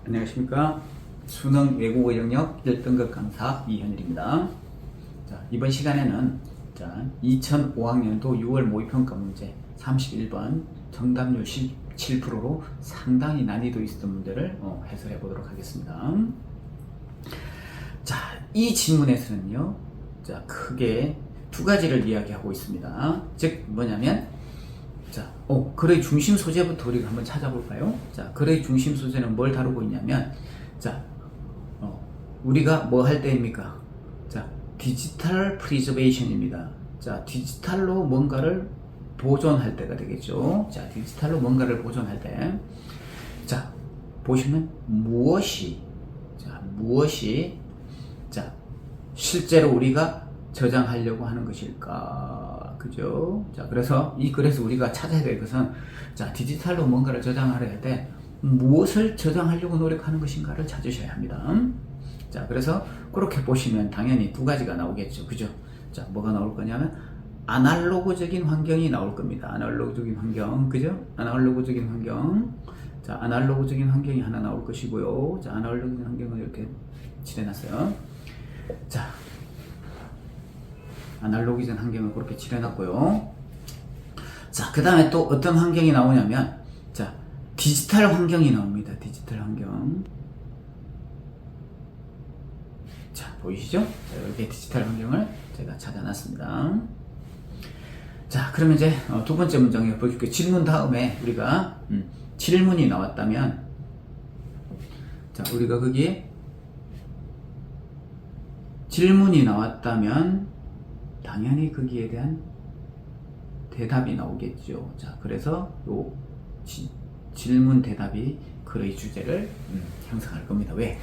안녕하십니까. 수능 외국어 영역 1등급 강사 이현일입니다. 자, 이번 시간에는 2005학년도 6월 모의평가 문제 31번 정답률 17%로 상당히 난이도 있었던 문제를 해설해 보도록 하겠습니다. 자, 이 지문에서는요, 크게 두 가지를 이야기하고 있습니다. 즉, 뭐냐면, 글의 중심 소재부터 우리가 한번 찾아볼까요? 자, 글의 중심 소재는 뭘 다루고 있냐면, 우리가 뭐 할 때입니까? 디지털 프리저베이션입니다. 디지털로 뭔가를 보존할 때가 되겠죠. 디지털로 뭔가를 보존할 때. 보시면 무엇이, 실제로 우리가 저장하려고 하는 것일까? 그죠? 그래서 이 글에서 우리가 찾아야 될 것은, 디지털로 뭔가를 저장하려 할 때, 무엇을 저장하려고 노력하는 것인가를 찾으셔야 합니다. 그래서 그렇게 보시면 당연히 두 가지가 나오겠죠. 그죠? 뭐가 나올 거냐면, 아날로그적인 환경이 나올 겁니다. 아날로그적인 환경. 그죠? 아날로그적인 환경. 아날로그적인 환경이 하나 나올 것이고요. 아날로그적인 환경을 이렇게 칠해놨어요. 아날로그적인 환경을 그렇게 칠해놨고요. 그 다음에 또 어떤 환경이 나오냐면, 디지털 환경이 나옵니다. 디지털 환경. 보이시죠? 이렇게 디지털 환경을 제가 찾아놨습니다. 그러면 이제 두 번째 문장에 보실게요. 질문 다음에 우리가 질문이 나왔다면, 우리가 거기에 질문이 나왔다면 당연히 거기에 대한 대답이 나오겠죠. 그래서 요 질문 대답이 글의 주제를 형성할 겁니다. 왜?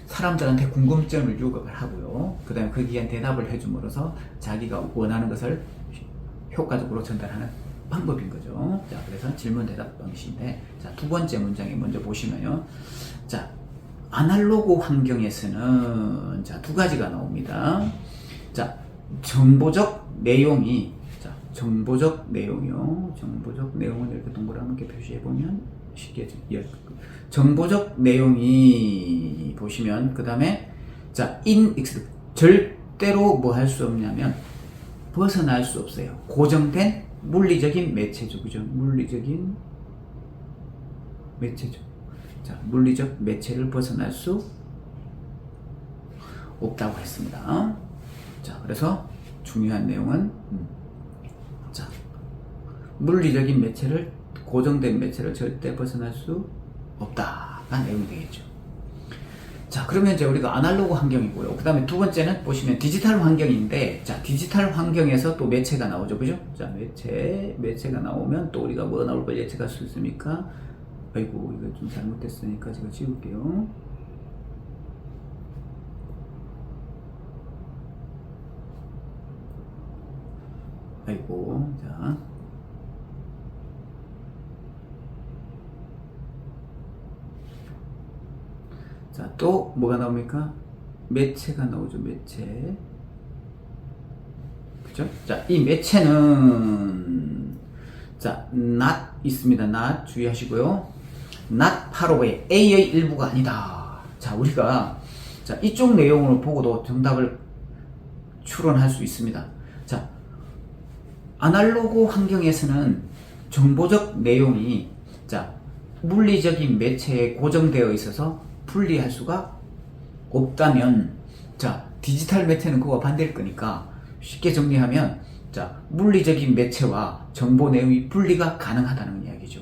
사람들한테 궁금증을 유급을 하고요. 그 다음에 거기에 대한 대답을 해줌으로써 자기가 원하는 것을 효과적으로 전달하는 방법인 거죠. 그래서 질문 대답 방식인데, 두 번째 문장에 먼저 보시면요. 아날로그 환경에서는 두 가지가 나옵니다. 정보적 내용이, 정보적 내용이요. 정보적 내용을 이렇게 동그랗게 표시해 보면 쉽게 이해할 거예요. 정보적 내용이 보시면, 그 다음에, 절대로 뭐 할 수 없냐면, 벗어날 수 없어요. 고정된 물리적인 매체죠. 그죠? 물리적인 매체죠. 물리적 매체를 벗어날 수 없다고 했습니다. 그래서 중요한 내용은, 물리적인 매체를, 고정된 매체를 절대 벗어날 수 없다가 내용이 되겠죠. 그러면 이제 우리가 아날로그 환경이고요. 그 다음에 두 번째는 보시면 디지털 환경인데, 디지털 환경에서 또 매체가 나오죠. 그죠? 매체가 나오면 또 우리가 뭐 나올 걸 예측할 수 있습니까? 아이고, 이거 좀 잘못됐으니까 제가 지울게요. 아이고, 또 뭐가 나옵니까? 매체가 나오죠. 매체. 그죠? 이 매체는 not 있습니다. not 주의하시고요. not 파로의 A의 일부가 아니다. 우리가 이쪽 내용을 보고도 정답을 추론할 수 있습니다. 아날로그 환경에서는 정보적 내용이 물리적인 매체에 고정되어 있어서 분리할 수가 없다면, 디지털 매체는 그와 반대일 거니까 쉽게 정리하면, 물리적인 매체와 정보 내용이 분리가 가능하다는 이야기죠.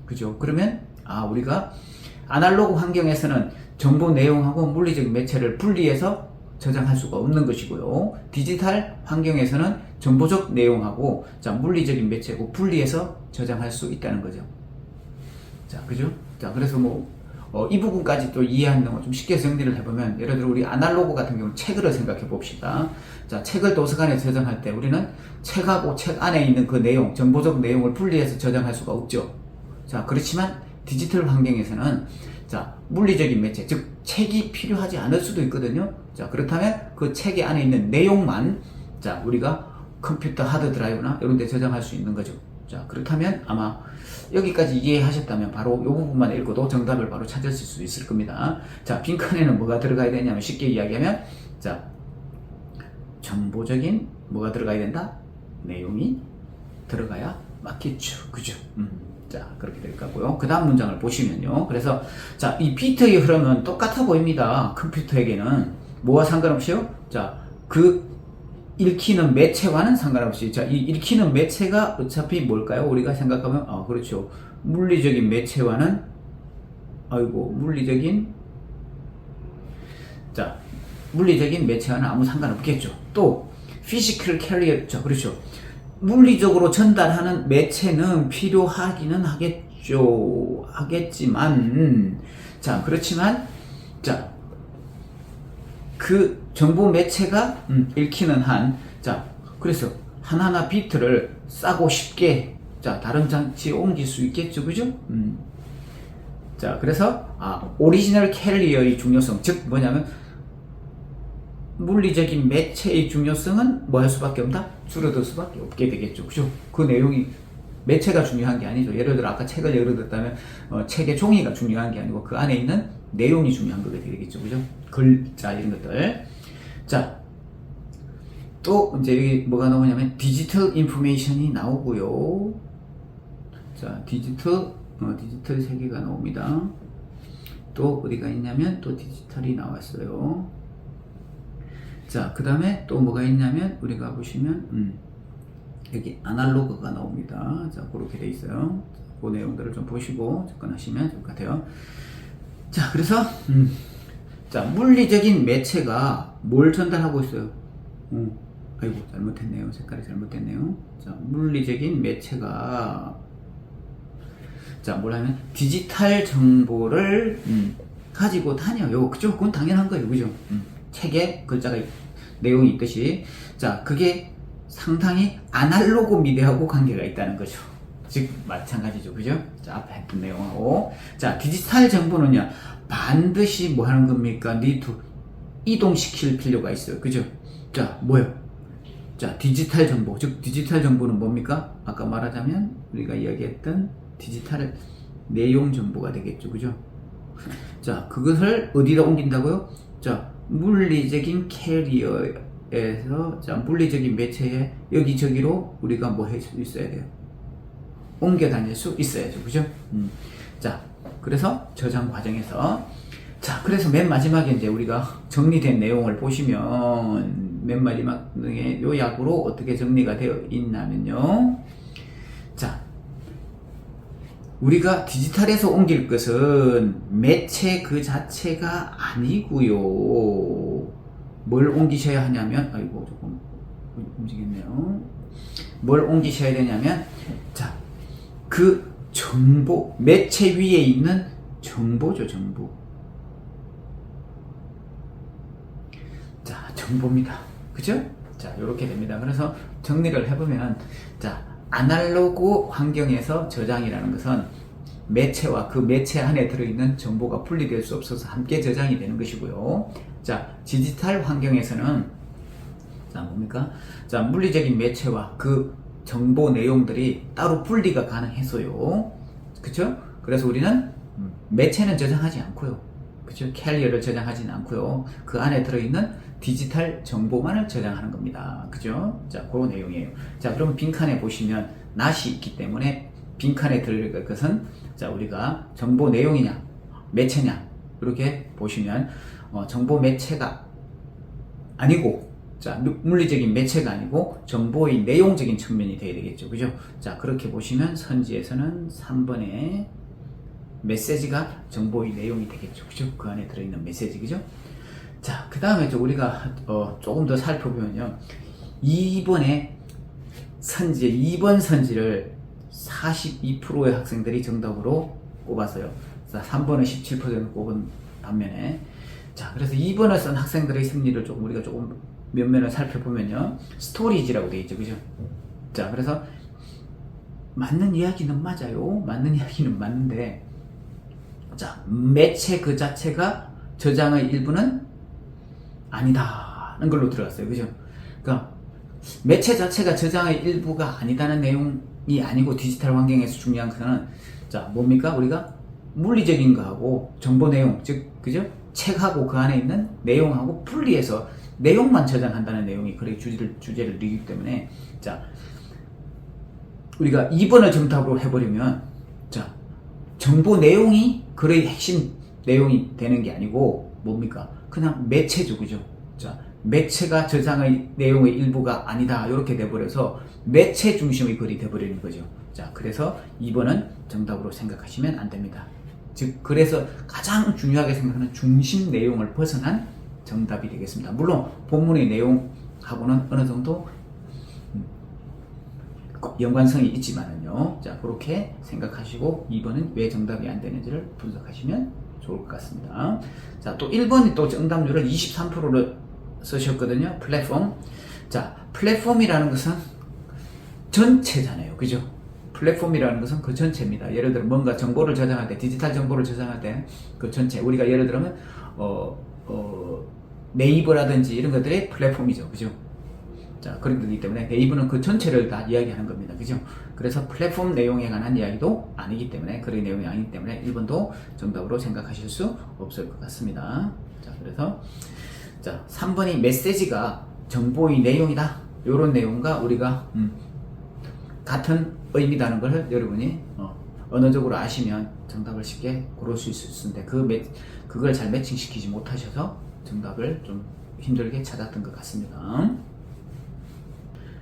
그죠? 그러면 우리가 아날로그 환경에서는 정보 내용하고 물리적인 매체를 분리해서 저장할 수가 없는 것이고요. 디지털 환경에서는 정보적 내용하고 물리적인 매체고 분리해서 저장할 수 있다는 거죠. 그죠? 그래서 이 부분까지 또 이해하는 거 좀 쉽게 정리를 해보면, 예를 들어 우리 아날로그 같은 경우는 책을 생각해 봅시다. 책을 도서관에 저장할 때 우리는 책하고 책 안에 있는 그 내용, 정보적 내용을 분리해서 저장할 수가 없죠. 그렇지만 디지털 환경에서는 물리적인 매체, 즉 책이 필요하지 않을 수도 있거든요. 그렇다면 그 책의 안에 있는 내용만 우리가 컴퓨터 하드 드라이브나 이런 데 저장할 수 있는 거죠. 자, 그렇다면 아마 여기까지 이해하셨다면 바로 이 부분만 읽어도 정답을 바로 찾으실 수 있을 겁니다. 자, 빈칸에는 뭐가 들어가야 되냐면 쉽게 이야기하면 자, 정보적인 뭐가 들어가야 된다? 내용이 들어가야 맞겠죠. 그죠? 자, 그렇게 될 거고요. 그 다음 문장을 보시면요. 그래서 자, 이 비트의 흐름은 똑같아 보입니다. 컴퓨터에게는 뭐와 상관없이요? 자, 그 읽히는 매체와는 상관없이 자, 이 읽히는 매체가 어차피 뭘까요? 우리가 생각하면 그렇죠. 물리적인 매체와는 물리적인 매체와는 아무 상관없겠죠. 또 physical carrier 그렇죠. 물리적으로 전달하는 매체는 필요하기는 하겠지만 자, 그렇지만 자, 그 정보 매체가 읽히는 한, 자, 그래서 하나하나 비트를 싸고 쉽게, 자, 다른 장치에 옮길 수 있겠죠, 그죠? 자, 그래서, 오리지널 캐리어의 중요성, 즉, 뭐냐면, 물리적인 매체의 중요성은 뭐 할 수밖에 없다? 줄어들 수밖에 없게 되겠죠, 그죠? 그 내용이, 매체가 중요한 게 아니죠. 예를 들어, 아까 책을 예를 들었다면, 책의 종이가 중요한 게 아니고, 그 안에 있는 내용이 중요한 거게 되겠죠, 그죠? 글자, 이런 것들. 자, 또, 이제 여기 뭐가 나오냐면, 디지털 인포메이션이 나오고요. 자, 디지털 세 개가 나옵니다. 또, 어디가 있냐면, 또 디지털이 나왔어요. 자, 그 다음에 또 뭐가 있냐면, 우리가 보시면, 여기 아날로그가 나옵니다. 자, 그렇게 돼 있어요. 그 내용들을 좀 보시고 접근하시면 좋을 것 같아요. 자, 그래서 자, 물리적인 매체가 뭘 전달하고 있어요? 아이고, 잘못했네요. 색깔이 잘못됐네요. 자, 물리적인 매체가 자, 뭐라면 디지털 정보를 가지고 다녀요. 그죠? 그건 당연한 거예요. 그죠? 책에 글자가 내용이 있듯이 자, 그게 상당히 아날로그 미디어하고 관계가 있다는 거죠. 즉 마찬가지죠. 그죠? 자, 앞에 했던 내용하고 자, 디지털 정보는요 반드시 뭐 하는 겁니까? 니드 이동시킬 필요가 있어요. 그죠? 자, 뭐요? 자, 디지털 정보. 즉 디지털 정보는 뭡니까? 아까 말하자면 우리가 이야기했던 디지털 내용 정보가 되겠죠. 그죠? 자, 그것을 어디다 옮긴다고요? 자, 물리적인 캐리어에서 자, 물리적인 매체에 여기저기로 우리가 뭐 할 수 있어야 돼요? 옮겨 다닐 수 있어야죠. 그죠? 자, 그래서 저장 과정에서 자, 그래서 맨 마지막에 이제 우리가 정리된 내용을 보시면 맨 마지막에 요약으로 어떻게 정리가 되어 있냐면요. 자, 우리가 디지털에서 옮길 것은 매체 그 자체가 아니고요. 뭘 옮기셔야 하냐면 아이고 조금 움직였네요. 뭘 옮기셔야 되냐면 자, 그 정보 매체 위에 있는 정보죠. 정보. 자, 정보입니다. 그죠? 자, 이렇게 됩니다. 그래서 정리를 해보면 자, 아날로그 환경에서 저장이라는 것은 매체와 그 매체 안에 들어있는 정보가 분리될 수 없어서 함께 저장이 되는 것이고요. 자, 디지털 환경에서는 자, 뭡니까? 자, 물리적인 매체와 그 정보 내용들이 따로 분리가 가능해서요. 그쵸? 그래서 우리는 매체는 저장하지 않고요. 그쵸? 캐리어를 저장하지는 않고요. 그 안에 들어있는 디지털 정보만을 저장하는 겁니다. 그죠? 자, 그런 내용이에요. 자, 그럼 빈칸에 보시면 낫이 있기 때문에 빈칸에 들어갈 것은 자, 우리가 정보 내용이냐, 매체냐, 이렇게 보시면 정보 매체가 아니고 자, 물리적인 매체가 아니고 정보의 내용적인 측면이 되어야 되겠죠. 그죠? 자, 그렇게 보시면 선지에서는 3번에 메시지가 정보의 내용이 되겠죠. 그죠? 그 안에 들어있는 메시지. 그죠? 자, 그 다음에 우리가 조금 더 살펴보면요. 2번의 선지, 2번 선지를 42%의 학생들이 정답으로 꼽았어요. 자, 3번은 17% 꼽은 반면에 자, 그래서 2번을 쓴 학생들의 승리를 우리가 조금 몇 면을 살펴보면요. 스토리지라고 되어 있죠. 그죠? 자, 그래서 맞는 이야기는 맞아요. 맞는 이야기는 맞는데 자, 매체 그 자체가 저장의 일부는 아니다는 걸로 들어갔어요. 그죠? 그러니까 매체 자체가 저장의 일부가 아니다는 내용 아니고 디지털 환경에서 중요한 것은 자 뭡니까? 우리가 물리적인 거하고 정보 내용 즉 그죠? 책하고 그 안에 있는 내용하고 분리해서 내용만 저장한다는 내용이 그래 주제를 이기 때문에 자 우리가 2번을 정답으로 해버리면 자 정보 내용이 글의 핵심 내용이 되는 게 아니고 뭡니까? 그냥 매체죠, 그죠? 자 매체가 저장의 내용의 일부가 아니다 이렇게 돼버려서 매체 중심의 글이 돼버리는 거죠. 자 그래서 2번은 정답으로 생각하시면 안 됩니다. 즉 그래서 가장 중요하게 생각하는 중심 내용을 벗어난 정답이 되겠습니다. 물론 본문의 내용하고는 어느 정도 연관성이 있지만은요. 자 그렇게 생각하시고 2번은 왜 정답이 안 되는지를 분석하시면 좋을 것 같습니다. 자 또 1번이 또 정답률을 23%를 쓰셨거든요. 플랫폼. 자 플랫폼이라는 것은 전체잖아요. 그죠? 플랫폼이라는 것은 그 전체입니다. 예를 들어 뭔가 정보를 저장할 때 디지털 정보를 저장할 때 그 전체 우리가 예를 들면 네이버라든지 이런 것들이 플랫폼이죠. 그죠? 자 그렇기 때문에 네이버는 그 전체를 다 이야기하는 겁니다. 그죠? 그래서 플랫폼 내용에 관한 이야기도 아니기 때문에 그런 내용이 아니기 때문에 1번도 정답으로 생각하실 수 없을 것 같습니다. 자 그래서 자 3번이 메시지가 정보의 내용이다. 이런 내용과 우리가 같은 의미라는 걸 여러분이 언어적으로 아시면 정답을 쉽게 고를 수 있을 텐데 그걸 잘 매칭시키지 못하셔서 정답을 좀 힘들게 찾았던 것 같습니다.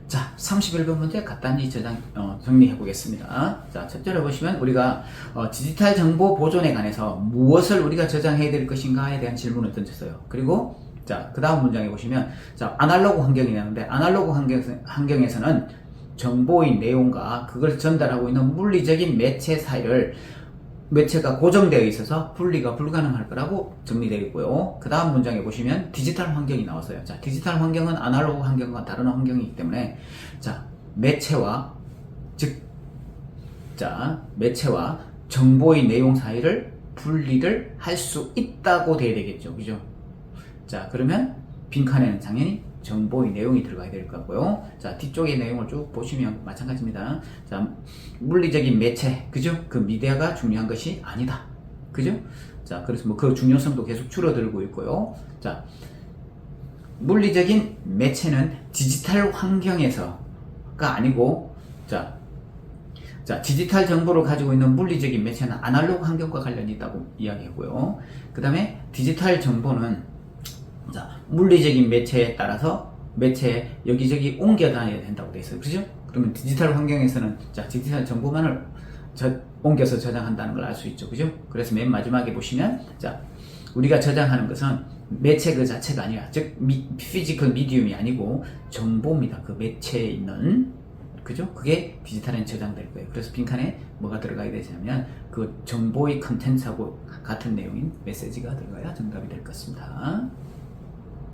자 31번 문제 간단히 정리해 보겠습니다. 자 첫째로 보시면 우리가 디지털 정보 보존에 관해서 무엇을 우리가 저장해야 될 것인가에 대한 질문을 던졌어요. 그리고 자 그 다음 문장에 보시면 자 아날로그 환경이 나오는데 아날로그 환경에서는 정보의 내용과 그걸 전달하고 있는 물리적인 매체 사이를 매체가 고정되어 있어서 분리가 불가능할 거라고 정리되어 있고요. 그 다음 문장에 보시면 디지털 환경이 나왔어요. 자, 디지털 환경은 아날로그 환경과 다른 환경이기 때문에 자, 매체와 매체와 정보의 내용 사이를 분리를 할 수 있다고 돼야 되겠죠. 그죠? 자, 그러면 빈칸에는 당연히 정보의 내용이 들어가야 될 것 같고요. 자, 뒤쪽의 내용을 쭉 보시면 마찬가지입니다. 자, 물리적인 매체, 그죠? 그 미디어가 중요한 것이 아니다. 그죠? 자, 그래서 뭐 그 중요성도 계속 줄어들고 있고요. 자, 물리적인 매체는 디지털 환경에서가 아니고, 자, 디지털 정보를 가지고 있는 물리적인 매체는 아날로그 환경과 관련이 있다고 이야기하고요. 그 다음에 디지털 정보는 자, 물리적인 매체에 따라서 매체에 여기저기 옮겨 다녀야 된다고 되어 있어요. 그죠? 그러면 디지털 환경에서는 자, 디지털 정보만을 옮겨서 저장한다는 걸 알 수 있죠. 그죠? 그래서 맨 마지막에 보시면 자, 우리가 저장하는 것은 매체 그 자체가 아니라 즉 피지컬 미디움이 아니고 정보입니다. 그 매체에 있는 그죠? 그게 디지털에 저장될 거예요. 그래서 빈칸에 뭐가 들어가야 되냐면 그 정보의 컨텐츠하고 같은 내용인 메시지가 들어가야 정답이 될 것 같습니다.